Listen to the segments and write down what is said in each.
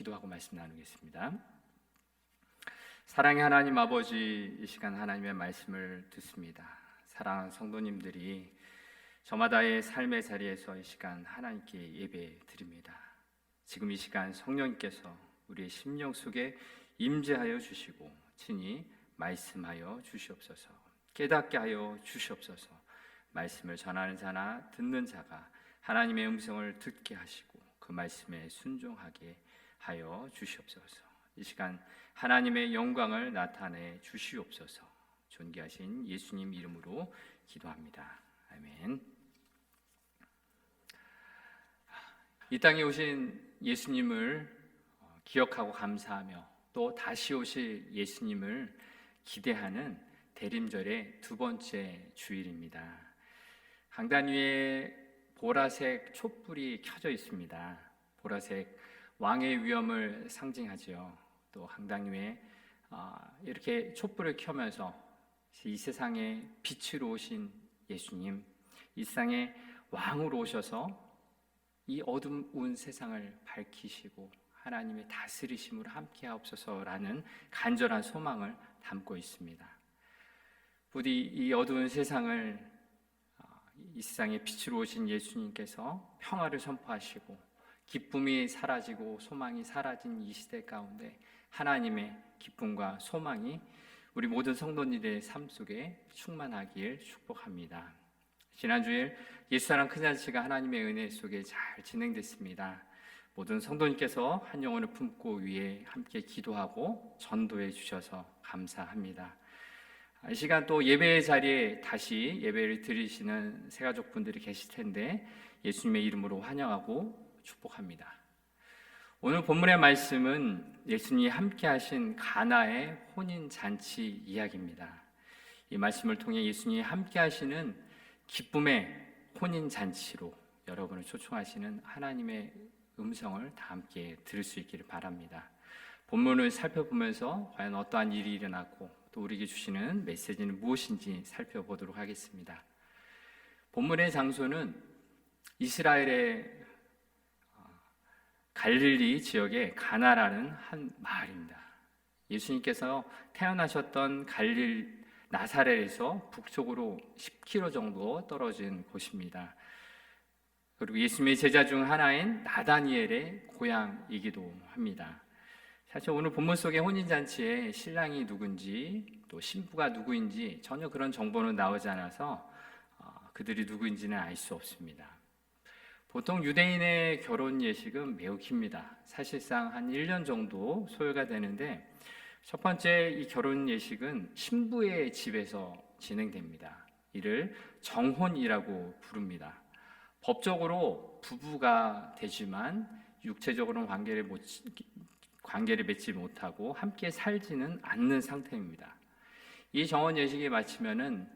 기도하고 말씀 나누겠습니다. 사랑의 하나님 아버지, 이 시간 하나님의 말씀을 듣습니다. 사랑하는 성도님들이 저마다의 삶의 자리에서 이 시간 하나님께 예배 드립니다. 지금 이 시간 성령님께서 우리의 심령 속에 임재하여 주시고 친히 말씀하여 주시옵소서. 깨닫게 하여 주시옵소서. 말씀을 전하는 자나 듣는 자가 하나님의 음성을 듣게 하시고 그 말씀에 순종하게 하여 주시옵소서. 이 시간 하나님의 영광을 나타내 주시옵소서. 존귀하신 예수님 이름으로 기도합니다. 아멘. 이 땅에 오신 예수님을 기억하고 감사하며 또 다시 오실 예수님을 기대하는 대림절의 두 번째 주일입니다. 강단 위에 보라색 촛불이 켜져 있습니다. 보라색 왕의 위엄을 상징하지요. 또 강당 위에 이렇게 촛불을 켜면서 이 세상에 빛으로 오신 예수님, 이 세상에 왕으로 오셔서 이 어두운 세상을 밝히시고 하나님의 다스리심으로 함께 하옵소서라는 간절한 소망을 담고 있습니다. 부디 이 어두운 세상을 이 세상에 빛으로 오신 예수님께서 평화를 선포하시고 기쁨이 사라지고 소망이 사라진 이 시대 가운데 하나님의 기쁨과 소망이 우리 모든 성도님들의 삶 속에 충만하길 축복합니다. 지난주일 예수사랑 큰 잔치가 하나님의 은혜 속에 잘 진행됐습니다. 모든 성도님께서 한 영혼을 품고 위에 함께 기도하고 전도해 주셔서 감사합니다. 이 시간 또 예배의 자리에 다시 예배를 드리시는 새가족분들이 계실 텐데 예수님의 이름으로 환영하고 축복합니다. 오늘 본문의 말씀은 예수님이 함께 하신 가나의 혼인잔치 이야기입니다. 이 말씀을 통해 예수님이 함께 하시는 기쁨의 혼인잔치로 여러분을 초청하시는 하나님의 음성을 다 함께 들을 수 있기를 바랍니다. 본문을 살펴보면서 과연 어떠한 일이 일어났고 또 우리에게 주시는 메시지는 무엇인지 살펴보도록 하겠습니다. 본문의 장소는 이스라엘의 갈릴리 지역의 가나라는 한 마을입니다. 예수님께서 태어나셨던 갈릴 나사렛에서 북쪽으로 10km 정도 떨어진 곳입니다. 그리고 예수님의 제자 중 하나인 나다니엘의 고향이기도 합니다. 사실 오늘 본문 속의 혼인잔치에 신랑이 누군지 또 신부가 누구인지 전혀 그런 정보는 나오지 않아서 그들이 누구인지는 알 수 없습니다. 보통 유대인의 결혼 예식은 매우 깁니다. 사실상 한 1년 정도 소요가 되는데 첫 번째 이 결혼 예식은 신부의 집에서 진행됩니다. 이를 정혼이라고 부릅니다. 법적으로 부부가 되지만 육체적으로는 관계를 맺지 못하고 함께 살지는 않는 상태입니다. 이 정혼 예식이 마치면은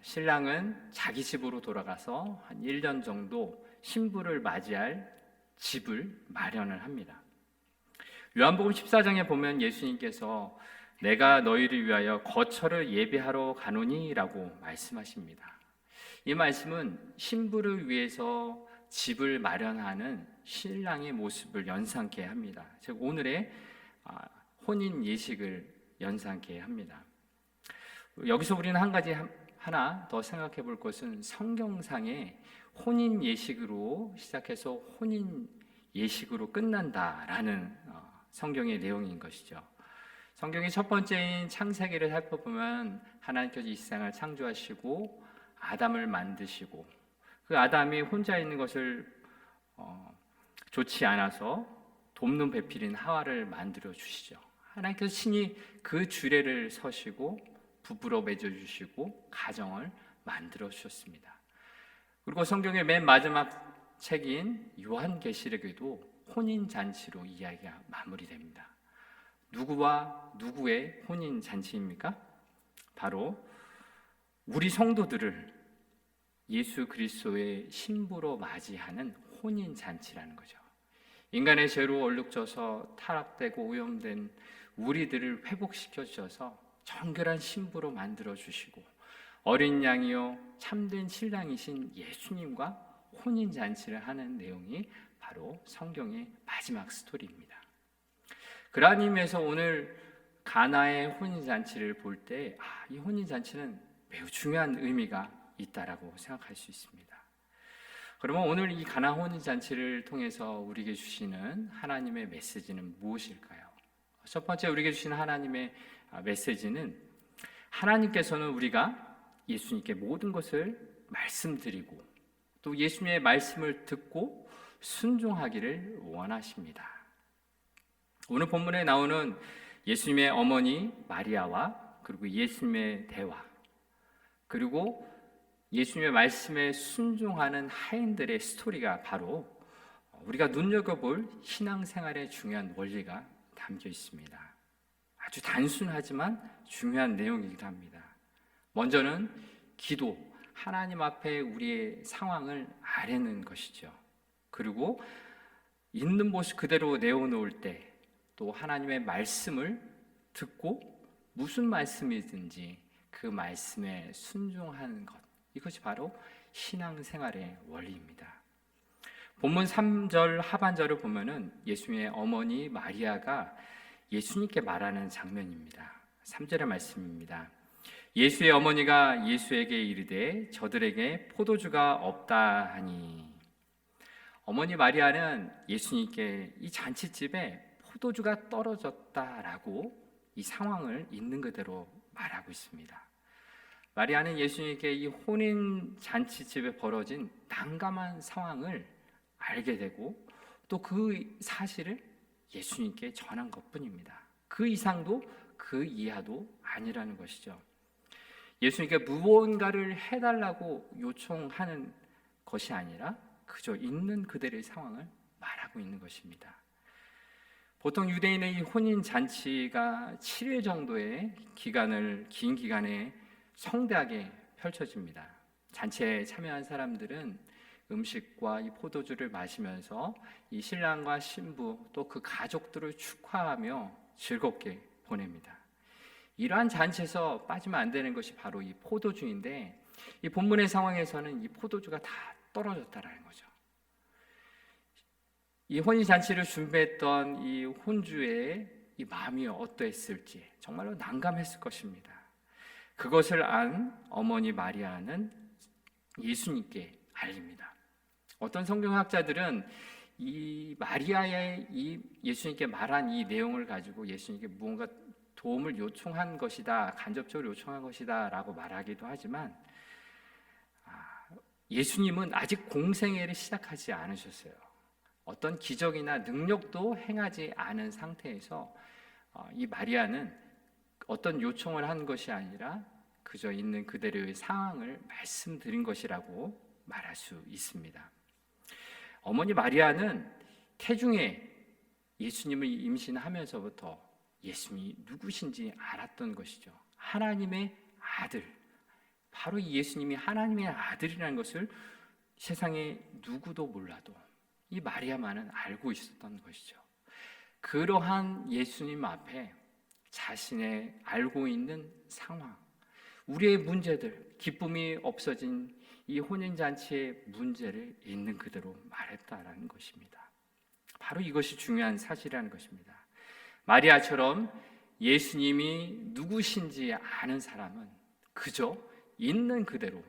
신랑은 자기 집으로 돌아가서 한 1년 정도 신부를 맞이할 집을 마련을 합니다. 요한복음 14장에 보면 예수님께서 내가 너희를 위하여 거처를 예비하러 가노니 라고 말씀하십니다. 이 말씀은 신부를 위해서 집을 마련하는 신랑의 모습을 연상케 합니다. 즉 오늘의 혼인 예식을 연상케 합니다. 여기서 우리는 한 가지 하나 더 생각해 볼 것은 성경상의 혼인 예식으로 시작해서 혼인 예식으로 끝난다라는 성경의 내용인 것이죠. 성경의 첫 번째인 창세기를 살펴보면 하나님께서 이 세상을 창조하시고 아담을 만드시고 그 아담이 혼자 있는 것을 좋지 않아서 돕는 배필인 하와를 만들어 주시죠. 하나님께서 친히 그 주례를 서시고 부부로 맺어주시고 가정을 만들어 주셨습니다. 그리고 성경의 맨 마지막 책인 요한계시록에도 혼인잔치로 이야기가 마무리됩니다. 누구와 누구의 혼인잔치입니까? 바로 우리 성도들을 예수 그리스도의 신부로 맞이하는 혼인잔치라는 거죠. 인간의 죄로 얼룩져서 타락되고 오염된 우리들을 회복시켜 주셔서 정결한 신부로 만들어 주시고 어린 양이요 참된 신랑이신 예수님과 혼인잔치를 하는 내용이 바로 성경의 마지막 스토리입니다. 그러한 의미에서 오늘 가나의 혼인잔치를 볼 때 이 혼인잔치는 매우 중요한 의미가 있다라고 생각할 수 있습니다. 그러면 오늘 이 가나 혼인잔치를 통해서 우리에게 주시는 하나님의 메시지는 무엇일까요? 첫 번째 우리에게 주시는 하나님의 메시지는 하나님께서는 우리가 예수님께 모든 것을 말씀드리고 또 예수님의 말씀을 듣고 순종하기를 원하십니다. 오늘 본문에 나오는 예수님의 어머니 마리아와 그리고 예수님의 대화, 그리고 예수님의 말씀에 순종하는 하인들의 스토리가 바로 우리가 눈여겨볼 신앙생활의 중요한 원리가 담겨 있습니다. 아주 단순하지만 중요한 내용이기도 합니다. 먼저는 기도, 하나님 앞에 우리의 상황을 아뢰는 것이죠. 그리고 있는 모습 그대로 내어놓을 때 또 하나님의 말씀을 듣고 무슨 말씀이든지 그 말씀에 순종하는 것, 이것이 바로 신앙생활의 원리입니다. 본문 3절 하반절을 보면은 예수님의 어머니 마리아가 예수님께 말하는 장면입니다. 3절의 말씀입니다. 예수의 어머니가 예수에게 이르되 저들에게 포도주가 없다 하니, 어머니 마리아는 예수님께 이 잔치집에 포도주가 떨어졌다라고 이 상황을 있는 그대로 말하고 있습니다. 마리아는 예수님께 이 혼인 잔치집에 벌어진 난감한 상황을 알게 되고 또 그 사실을 예수님께 전한 것뿐입니다. 그 이상도 그 이하도 아니라는 것이죠. 예수님께 무언가를 해달라고 요청하는 것이 아니라 그저 있는 그대로의 상황을 말하고 있는 것입니다. 보통 유대인의 이 혼인 잔치가 7일 정도의 긴 기간에 성대하게 펼쳐집니다. 잔치에 참여한 사람들은 음식과 이 포도주를 마시면서 이 신랑과 신부 또 그 가족들을 축하하며 즐겁게 보냅니다. 이러한 잔치에서 빠지면 안 되는 것이 바로 이 포도주인데, 이 본문의 상황에서는 이 포도주가 다 떨어졌다라는 거죠. 이 혼인잔치를 준비했던 이 혼주의 이 마음이 어떠했을지 정말로 난감했을 것입니다. 그것을 안 어머니 마리아는 예수님께 알립니다. 어떤 성경학자들은 이 마리아의 이 예수님께 말한 이 내용을 가지고 예수님께 무언가 도움을 요청한 것이다, 간접적으로 요청한 것이다 라고 말하기도 하지만 예수님은 아직 공생애를 시작하지 않으셨어요. 어떤 기적이나 능력도 행하지 않은 상태에서 이 마리아는 어떤 요청을 한 것이 아니라 그저 있는 그대로의 상황을 말씀드린 것이라고 말할 수 있습니다. 어머니 마리아는 태중에 예수님을 임신하면서부터 예수님이 누구신지 알았던 것이죠. 하나님의 아들, 바로 이 예수님이 하나님의 아들이라는 것을 세상에 누구도 몰라도 이 마리아만은 알고 있었던 것이죠. 그러한 예수님 앞에 자신의 알고 있는 상황, 우리의 문제들, 기쁨이 없어진 이 혼인잔치의 문제를 있는 그대로 말했다라는 것입니다. 바로 이것이 중요한 사실이라는 것입니다. 마리아처럼 예수님이 누구신지 아는 사람은 그저 있는 그대로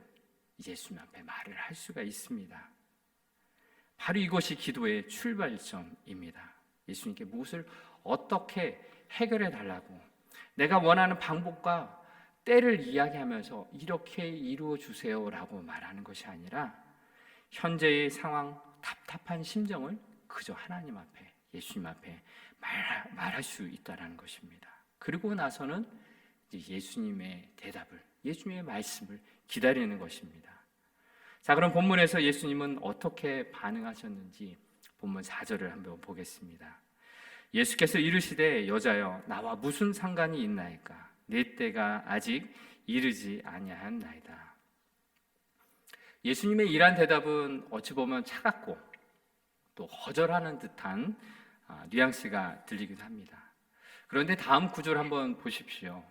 예수님 앞에 말을 할 수가 있습니다. 바로 이것이 기도의 출발점입니다. 예수님께 무엇을 어떻게 해결해 달라고, 내가 원하는 방법과 때를 이야기하면서 이렇게 이루어 주세요라고 말하는 것이 아니라 현재의 상황, 답답한 심정을 그저 하나님 앞에, 예수님 앞에 말할 수 있다는 것입니다. 그리고 나서는 이제 예수님의 대답을, 예수님의 말씀을 기다리는 것입니다. 자, 그럼 본문에서 예수님은 어떻게 반응하셨는지 본문 4절을 한번 보겠습니다. 예수께서 이르시되 여자여 나와 무슨 상관이 있나이까 내 때가 아직 이르지 아니하였나이다. 예수님의 이러한 대답은 어찌 보면 차갑고 또 거절하는 듯한 뉘앙스가 들리기도 합니다. 그런데 다음 구절 한번 보십시오.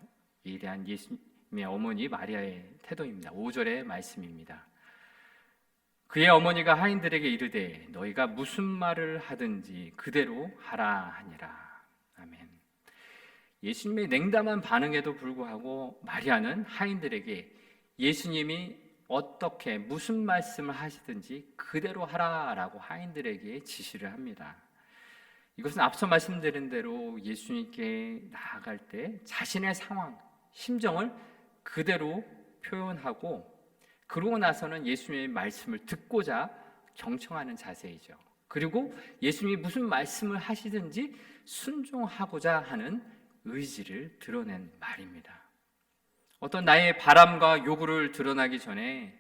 이에 대한 예수님의 어머니 마리아의 태도입니다. 5절의 말씀입니다. 그의 어머니가 하인들에게 이르되 너희가 무슨 말을 하든지 그대로 하라 하니라. 아멘. 예수님의 냉담한 반응에도 불구하고 마리아는 하인들에게 예수님이 어떻게 무슨 말씀을 하시든지 그대로 하라라고 하인들에게 지시를 합니다. 이것은 앞서 말씀드린 대로 예수님께 나아갈 때 자신의 상황, 심정을 그대로 표현하고 그러고 나서는 예수님의 말씀을 듣고자 경청하는 자세이죠. 그리고 예수님이 무슨 말씀을 하시든지 순종하고자 하는 의지를 드러낸 말입니다. 어떤 나의 바람과 요구를 드러나기 전에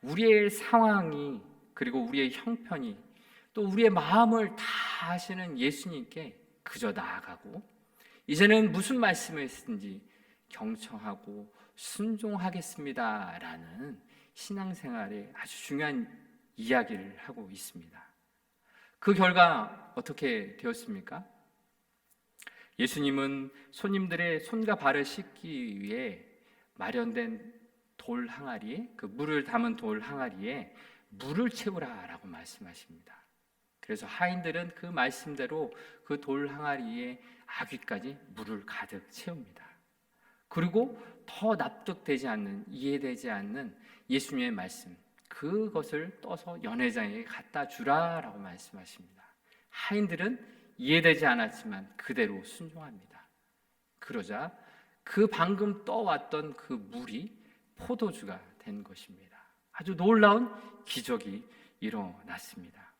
우리의 상황이 그리고 우리의 형편이 또 우리의 마음을 다 아시는 예수님께 그저 나아가고 이제는 무슨 말씀을 했든지 경청하고 순종하겠습니다라는 신앙생활의 아주 중요한 이야기를 하고 있습니다. 그 결과 어떻게 되었습니까? 예수님은 손님들의 손과 발을 씻기 위해 마련된 돌 항아리에 그 물을 담은 돌 항아리에 물을 채우라라고 말씀하십니다. 그래서 하인들은 그 말씀대로 그 돌 항아리에 아귀까지 물을 가득 채웁니다. 그리고 더 납득되지 않는, 이해되지 않는 예수님의 말씀, 그것을 떠서 연회장에게 갖다 주라라고 말씀하십니다. 하인들은 이해되지 않았지만 그대로 순종합니다. 그러자 그 방금 떠왔던 그 물이 포도주가 된 것입니다. 아주 놀라운 기적이 일어났습니다.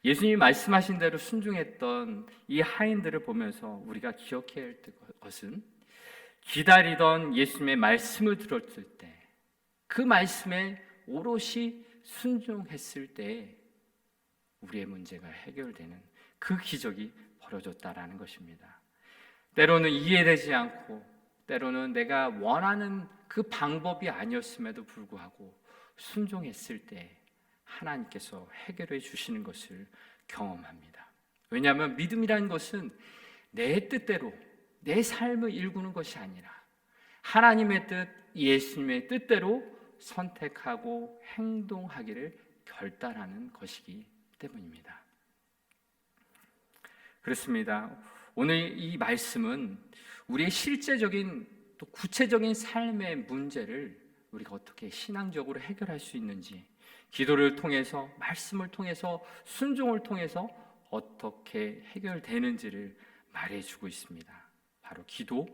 예수님이 말씀하신 대로 순종했던 이 하인들을 보면서 우리가 기억해야 할 것은 기다리던 예수님의 말씀을 들었을 때 그 말씀에 오롯이 순종했을 때 우리의 문제가 해결되는 그 기적이 벌어졌다라는 것입니다. 때로는 이해되지 않고 때로는 내가 원하는 그 방법이 아니었음에도 불구하고 순종했을 때 하나님께서 해결해 주시는 것을 경험합니다. 왜냐하면 믿음이라는 것은 내 뜻대로 내 삶을 일구는 것이 아니라 하나님의 뜻, 예수님의 뜻대로 선택하고 행동하기를 결단하는 것이기 때문입니다. 그렇습니다. 오늘 이 말씀은 우리의 실제적인 또 구체적인 삶의 문제를 우리가 어떻게 신앙적으로 해결할 수 있는지, 기도를 통해서, 말씀을 통해서, 순종을 통해서 어떻게 해결되는지를 말해주고 있습니다. 바로 기도,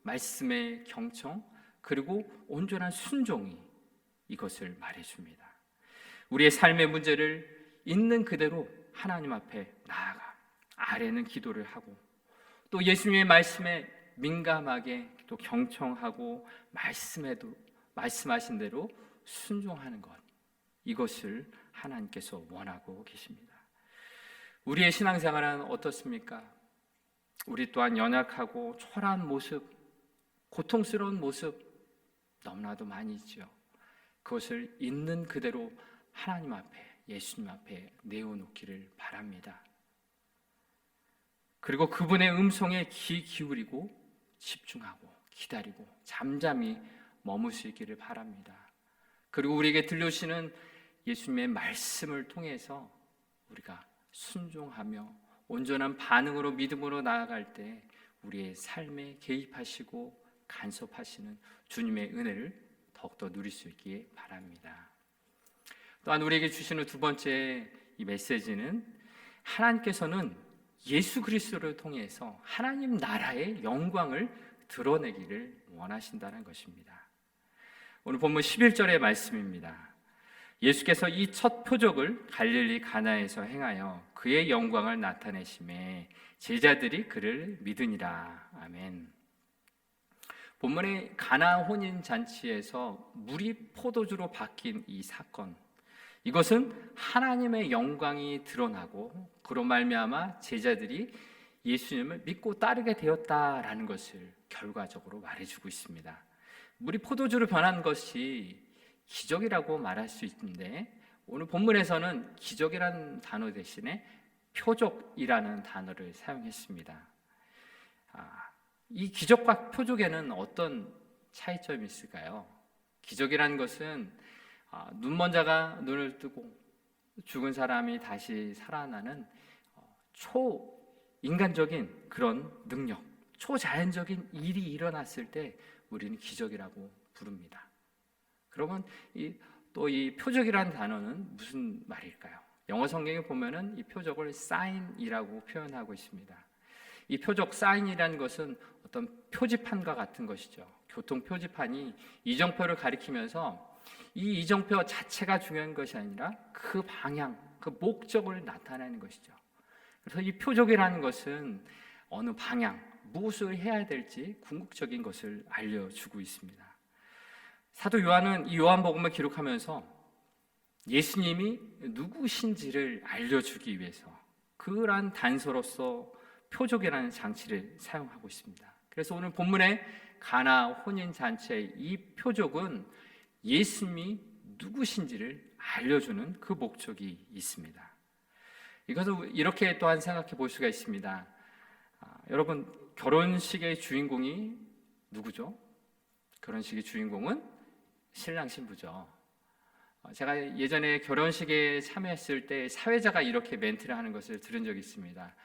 말씀의 경청, 그리고 온전한 순종이 이것을 말해줍니다. 우리의 삶의 문제를 있는 그대로 하나님 앞에 나아가 아래는 기도를 하고 또 예수님의 말씀에 민감하게 또 경청하고 말씀하신 대로 순종하는 것, 이것을 하나님께서 원하고 계십니다. 우리의 신앙생활은 어떻습니까? 우리 또한 연약하고 초라한 모습, 고통스러운 모습 너무나도 많이 있죠. 그것을 있는 그대로 하나님 앞에, 예수님 앞에 내어놓기를 바랍니다. 그리고 그분의 음성에 귀 기울이고 집중하고 기다리고 잠잠히 머물 수 있기를 바랍니다. 그리고 우리에게 들려주시는 예수님의 말씀을 통해서 우리가 순종하며 온전한 반응으로 믿음으로 나아갈 때 우리의 삶에 개입하시고 간섭하시는 주님의 은혜를 더욱더 누릴 수 있기에 바랍니다. 또한 우리에게 주시는 두 번째 이 메시지는 하나님께서는 예수 그리스도를 통해서 하나님 나라의 영광을 드러내기를 원하신다는 것입니다. 오늘 본문 11절의 말씀입니다. 예수께서 이 첫 표적을 갈릴리 가나에서 행하여 그의 영광을 나타내심에 제자들이 그를 믿으니라. 아멘. 본문의 가나 혼인 잔치에서 물이 포도주로 바뀐 이 사건, 이것은 하나님의 영광이 드러나고 그로 말미암아 제자들이 예수님을 믿고 따르게 되었다라는 것을 결과적으로 말해주고 있습니다. 물이 포도주로 변한 것이 기적이라고 말할 수 있는데 오늘 본문에서는 기적이라는 단어 대신에 표적이라는 단어를 사용했습니다. 이 기적과 표적에는 어떤 차이점이 있을까요? 기적이라는 것은 눈먼 자가 눈을 뜨고 죽은 사람이 다시 살아나는 인간적인 그런 능력, 초자연적인 일이 일어났을 때 우리는 기적이라고 부릅니다. 그러면 또 이 표적이라는 단어는 무슨 말일까요? 영어 성경에 보면은 이 표적을 사인이라고 표현하고 있습니다. 이 표적 사인이라는 것은 어떤 표지판과 같은 것이죠. 교통 표지판이 이정표를 가리키면서 이 이정표 자체가 중요한 것이 아니라 그 방향, 그 목적을 나타내는 것이죠. 그래서 이 표적이라는 것은 어느 방향, 무엇을 해야 될지 궁극적인 것을 알려주고 있습니다. 사도 요한은 이 요한복음을 기록하면서 예수님이 누구신지를 알려주기 위해서 그러한 단서로서 표적이라는 장치를 사용하고 있습니다. 그래서 오늘 본문의 가나 혼인잔치의 이 표적은 예수님이 누구신지를 알려주는 그 목적이 있습니다. 이것을 이렇게 또한 생각해 볼 수가 있습니다. 여러분, 결혼식의 주인공이 누구죠? 결혼식의 주인공은 신랑 신부죠. 제가 예전에 결혼식에 참여했을 때 사회자가 이렇게 멘트를 하는 것을 들은 적이 있습니다.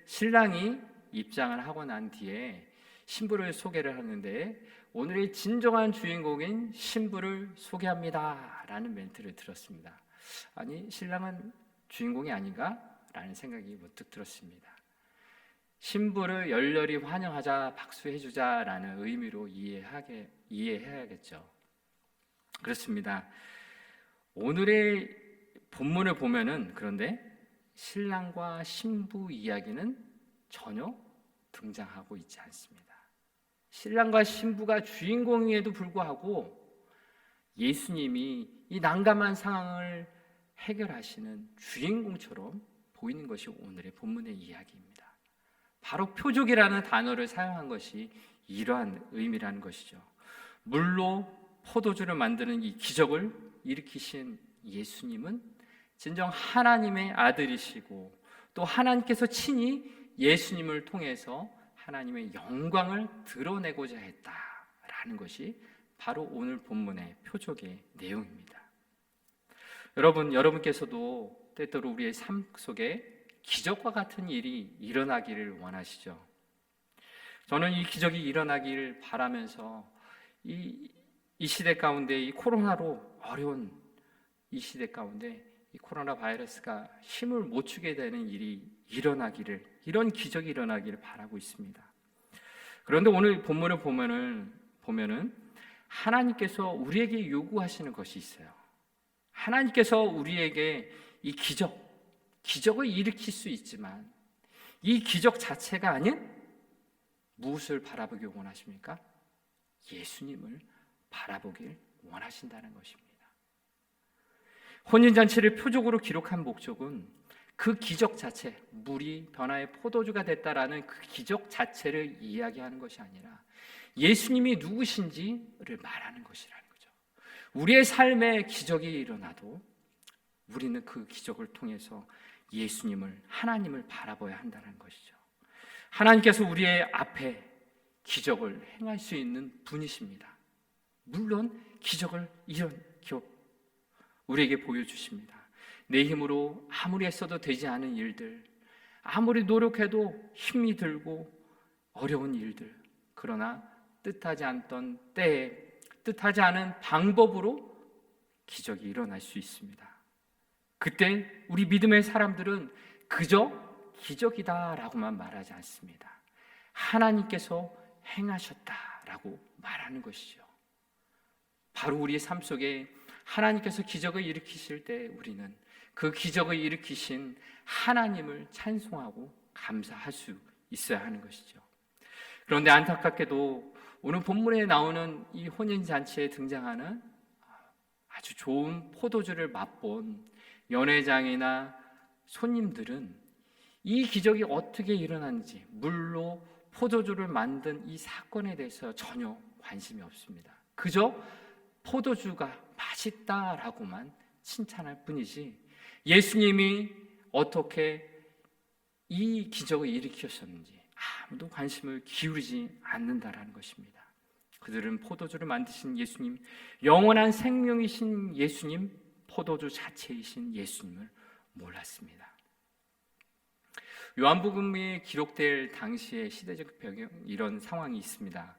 신랑이 입장을 하고 난 뒤에 신부를 소개를 하는데 오늘의 진정한 주인공인 신부를 소개합니다 라는 멘트를 들었습니다. 아니, 신랑은 주인공이 아닌가? 라는 생각이 문득 들었습니다. 신부를 열렬히 환영하자, 박수해주자 라는 의미로 이해해야겠죠. 그렇습니다. 오늘의 본문을 보면은 그런데 신랑과 신부 이야기는 전혀 등장하고 있지 않습니다. 신랑과 신부가 주인공임에도 불구하고 예수님이 이 난감한 상황을 해결하시는 주인공처럼 보이는 것이 오늘의 본문의 이야기입니다. 바로 표적이라는 단어를 사용한 것이 이러한 의미라는 것이죠. 물로 포도주를 만드는 이 기적을 일으키신 예수님은 진정 하나님의 아들이시고 또 하나님께서 친히 예수님을 통해서 하나님의 영광을 드러내고자 했다라는 것이 바로 오늘 본문의 표적의 내용입니다. 여러분께서도 때때로 우리의 삶 속에 기적과 같은 일이 일어나기를 원하시죠. 저는 이 기적이 일어나기를 바라면서 이 시대 가운데 이 코로나로 어려운 이 시대 가운데 이 코로나 바이러스가 힘을 못 주게 되는 일이 일어나기를, 이런 기적이 일어나기를 바라고 있습니다. 그런데 오늘 본문을 보면은 하나님께서 우리에게 요구하시는 것이 있어요. 하나님께서 우리에게 이 기적을 일으킬 수 있지만 이 기적 자체가 아닌 무엇을 바라보길 원하십니까? 예수님을 바라보길 원하신다는 것입니다. 혼인잔치를 표적으로 기록한 목적은 그 기적 자체, 물이 변화의 포도주가 됐다라는 그 기적 자체를 이야기하는 것이 아니라 예수님이 누구신지를 말하는 것이라는 거죠. 우리의 삶에 기적이 일어나도 우리는 그 기적을 통해서 예수님을, 하나님을 바라봐야 한다는 것이죠. 하나님께서 우리의 앞에 기적을 행할 수 있는 분이십니다. 물론 기적을 일으켜 우리에게 보여주십니다. 내 힘으로 아무리 애써도 되지 않은 일들, 아무리 노력해도 힘이 들고 어려운 일들, 그러나 뜻하지 않던 때에 뜻하지 않은 방법으로 기적이 일어날 수 있습니다. 그때 우리 믿음의 사람들은 그저 기적이다라고만 말하지 않습니다. 하나님께서 행하셨다라고 말하는 것이죠. 바로 우리의 삶 속에 하나님께서 기적을 일으키실 때 우리는 그 기적을 일으키신 하나님을 찬송하고 감사할 수 있어야 하는 것이죠. 그런데 안타깝게도 오늘 본문에 나오는 이 혼인잔치에 등장하는 아주 좋은 포도주를 맛본 연회장이나 손님들은 이 기적이 어떻게 일어났는지, 물로 포도주를 만든 이 사건에 대해서 전혀 관심이 없습니다. 그저 포도주가 맛있다라고만 칭찬할 뿐이지 예수님이 어떻게 이 기적을 일으키셨는지 아무도 관심을 기울이지 않는다라는 것입니다. 그들은 포도주를 만드신 예수님, 영원한 생명이신 예수님, 포도주 자체이신 예수님을 몰랐습니다. 요한복음에 기록될 당시의 시대적 배경 이런 상황이 있습니다.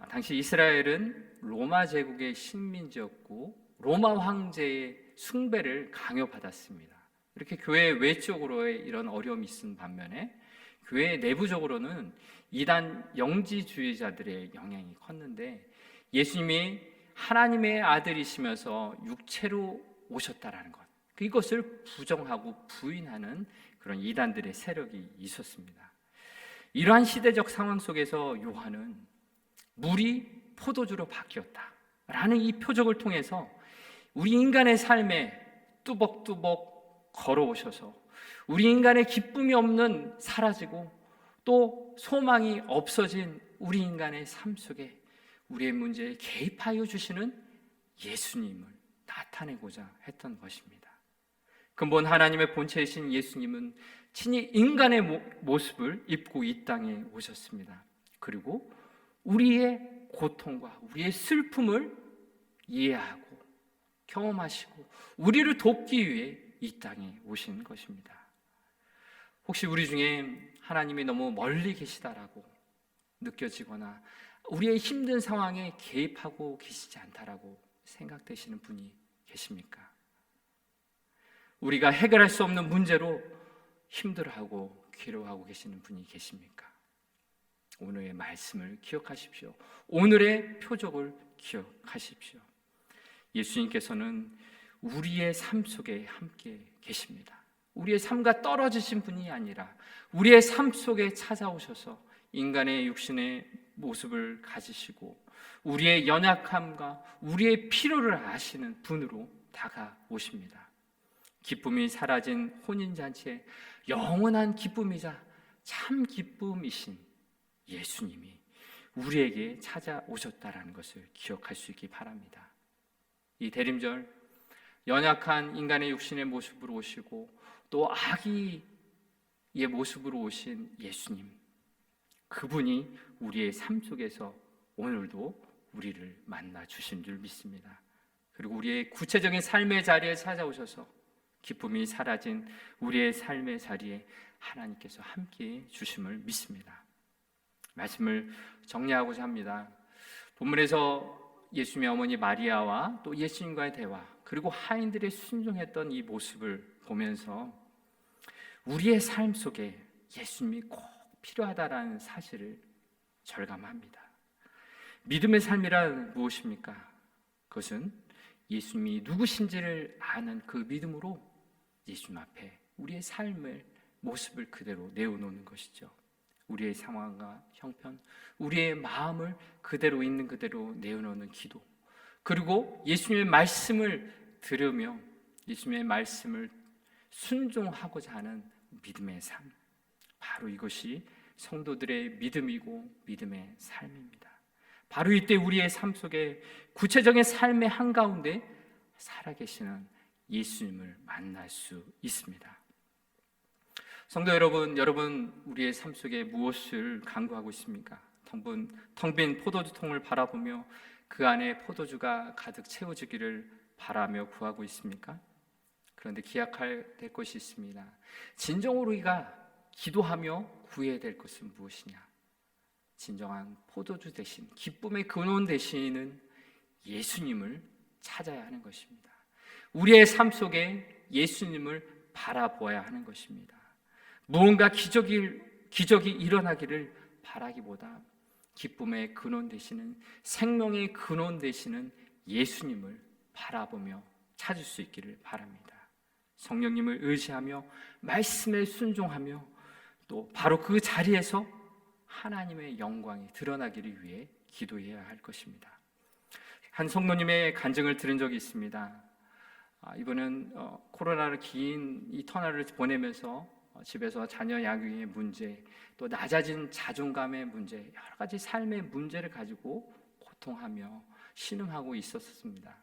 당시 이스라엘은 로마 제국의 식민지였고 로마 황제의 숭배를 강요받았습니다. 이렇게 교회 외적으로의 이런 어려움이 있은 반면에 교회 내부적으로는 이단 영지주의자들의 영향이 컸는데 예수님이 하나님의 아들이시면서 육체로 오셨다라는 것, 이것을 부정하고 부인하는 그런 이단들의 세력이 있었습니다. 이러한 시대적 상황 속에서 요한은 물이 포도주로 바뀌었다라는 이 표적을 통해서 우리 인간의 삶에 뚜벅뚜벅 걸어오셔서 우리 인간의 기쁨이 없는 사라지고 또 소망이 없어진 우리 인간의 삶 속에 우리의 문제에 개입하여 주시는 예수님을 나타내고자 했던 것입니다. 근본 하나님의 본체이신 예수님은 친히 인간의 모습을 입고 이 땅에 오셨습니다. 그리고 우리의 고통과 우리의 슬픔을 이해하고 경험하시고 우리를 돕기 위해 이 땅에 오신 것입니다. 혹시 우리 중에 하나님이 너무 멀리 계시다라고 느껴지거나 우리의 힘든 상황에 개입하고 계시지 않다라고 생각되시는 분이 계십니까? 우리가 해결할 수 없는 문제로 힘들어하고 괴로워하고 계시는 분이 계십니까? 오늘의 말씀을 기억하십시오. 오늘의 표적을 기억하십시오. 예수님께서는 우리의 삶 속에 함께 계십니다. 우리의 삶과 떨어지신 분이 아니라 우리의 삶 속에 찾아오셔서 인간의 육신의 모습을 가지시고 우리의 연약함과 우리의 필요를 아시는 분으로 다가오십니다. 기쁨이 사라진 혼인잔치의 영원한 기쁨이자 참 기쁨이신 예수님이 우리에게 찾아오셨다라는 것을 기억할 수 있기 바랍니다. 이 대림절 연약한 인간의 육신의 모습으로 오시고 또 아기의 모습으로 오신 예수님, 그분이 우리의 삶 속에서 오늘도 우리를 만나 주신 줄 믿습니다. 그리고 우리의 구체적인 삶의 자리에 찾아오셔서 기쁨이 사라진 우리의 삶의 자리에 하나님께서 함께해 주심을 믿습니다. 말씀을 정리하고자 합니다. 본문에서 예수님의 어머니 마리아와 또 예수님과의 대화, 그리고 하인들의 순종했던 이 모습을 보면서 우리의 삶 속에 예수님이 꼭 필요하다라는 사실을 절감합니다. 믿음의 삶이란 무엇입니까? 그것은 예수님이 누구신지를 아는 그 믿음으로 예수님 앞에 우리의 삶의 모습을 그대로 내어놓는 것이죠. 우리의 상황과 형편, 우리의 마음을 그대로 있는 그대로 내어놓는 기도, 그리고 예수님의 말씀을 들으며 예수님의 말씀을 순종하고자 하는 믿음의 삶, 바로 이것이 성도들의 믿음이고 믿음의 삶입니다. 바로 이때 우리의 삶 속에 구체적인 삶의 한가운데 살아계시는 예수님을 만날 수 있습니다. 성도 여러분 우리의 삶 속에 무엇을 간구하고 있습니까? 텅 빈 포도주통을 바라보며 그 안에 포도주가 가득 채워지기를 바라며 구하고 있습니까? 그런데 기억해야 될 것이 있습니다. 진정으로 우리가 기도하며 구해야 될 것은 무엇이냐? 진정한 포도주 대신, 기쁨의 근원 되시는 예수님을 찾아야 하는 것입니다. 우리의 삶 속에 예수님을 바라보아야 하는 것입니다. 무언가 기적이 일어나기를 바라기보다 기쁨의 근원 되시는, 생명의 근원 되시는 예수님을 바라보며 찾을 수 있기를 바랍니다. 성령님을 의지하며 말씀에 순종하며 또 바로 그 자리에서 하나님의 영광이 드러나기를 위해 기도해야 할 것입니다. 한 성도님의 간증을 들은 적이 있습니다. 이분은 코로나로 긴 이 터널을 보내면서 집에서 자녀 양육의 문제, 또 낮아진 자존감의 문제, 여러 가지 삶의 문제를 가지고 고통하며 신음하고 있었습니다.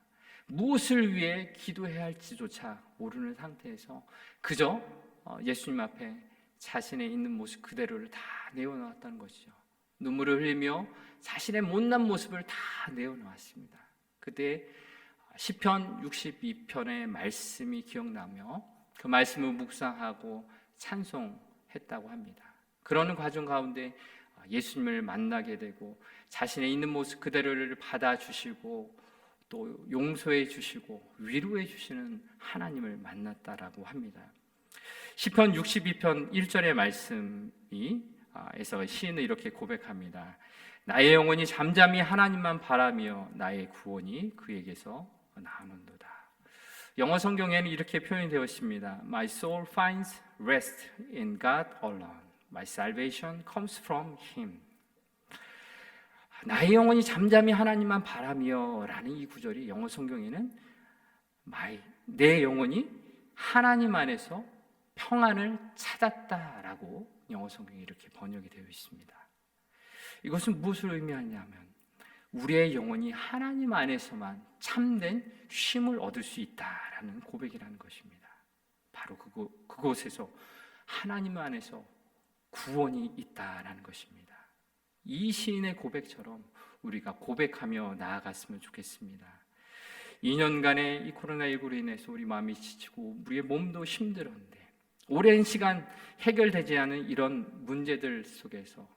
무엇을 위해 기도해야 할지조차 모르는 상태에서 그저 예수님 앞에 자신의 있는 모습 그대로를 다 내어놓았다는 것이죠. 눈물을 흘리며 자신의 못난 모습을 다 내어놓았습니다. 그때 시편 62편의 말씀이 기억나며 그 말씀을 묵상하고 찬송 했다고 합니다. 그러는 과정 가운데 예수님을 만나게 되고 자신의 있는 모습 그대로를 받아주시고 또 용서해 주시고 위로해 주시는 하나님을 만났다라고 합니다. 시편 62편 1절의 말씀이 에서 시인은 이렇게 고백합니다. 나의 영혼이 잠잠히 하나님만 바라며 나의 구원이 그에게서 나오는도다. 영어 성경에는 이렇게 표현되어 있습니다. My soul finds rest in God alone. My salvation comes from Him. 나의 영혼이 잠잠히 하나님만 바라며 라는 이 구절이 영어 성경에는 내 영혼이 하나님 안에서 평안을 찾았다라고 영어 성경에 이렇게 번역이 되어 있습니다. 이것은 무엇을 의미하냐면 우리의 영혼이 하나님 안에서만 참된 쉼을 얻을 수 있다라는 고백이라는 것입니다. 바로 그곳에서 하나님 안에서 구원이 있다라는 것입니다. 이 시인의 고백처럼 우리가 고백하며 나아갔으면 좋겠습니다. 2년간의 이 코로나19로 인해서 우리 마음이 지치고 우리의 몸도 힘들었는데 오랜 시간 해결되지 않은 이런 문제들 속에서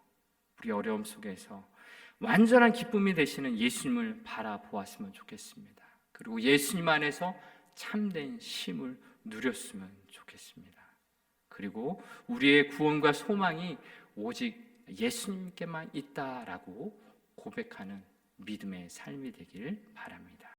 우리 어려움 속에서 완전한 기쁨이 되시는 예수님을 바라보았으면 좋겠습니다. 그리고 예수님 안에서 참된 쉼을 누렸으면 좋겠습니다. 그리고 우리의 구원과 소망이 오직 예수님께만 있다라고 고백하는 믿음의 삶이 되길 바랍니다.